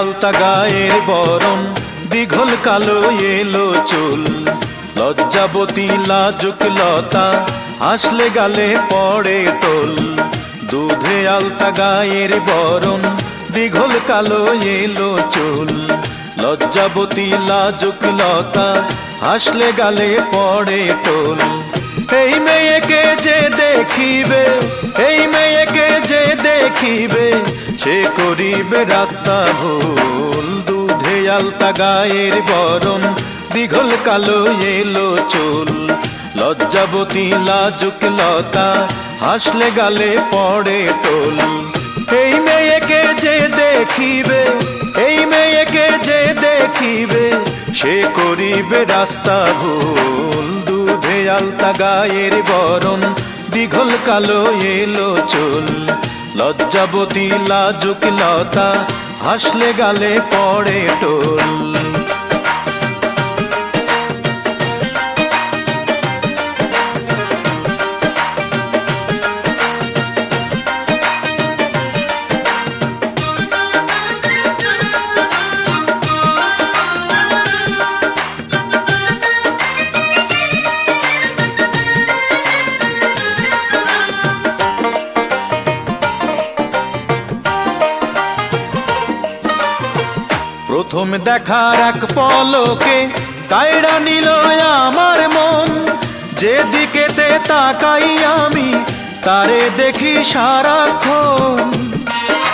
আলতা গায়ের বরণ, দীঘল কালো এলো চুল, লজ্জাবতী লাজুক লতা, হাসলে গালে পড়ে টোল। দুধে আলতা গায়ের বরণ, দীঘল কালো এলো চুল, লজ্জাবতী লাজুক লতা, হাসলে গালে পড়ে টোল। এই মেয়েকে যে দেখিবে, এই মেয়েকে যে দেখিবে, সে করিবে রাস্তা ভুল। দুধে আলতা গায়ের বরণ, দীঘল কালো এলো চুল, লজ্জাবতী লাজুক লতা, হাসলে গালে পড়ে টোল। এই মেয়েকে যে দেখিবে, এই মেয়েকে যে দেখিবে, সে করিবে রাস্তা ভুল। দুধে আলতা গায়ের বরণ, দীঘল কালো এলো চুল, লজ্জাবতী লাজুক লতা, হাসলে গালে পড়ে টোল। প্রথম দেখার এক পলকে কায়রা নিল আমার মন, যেদিকেতে তাকাই আমি তারে দেখি সারাক্ষণ।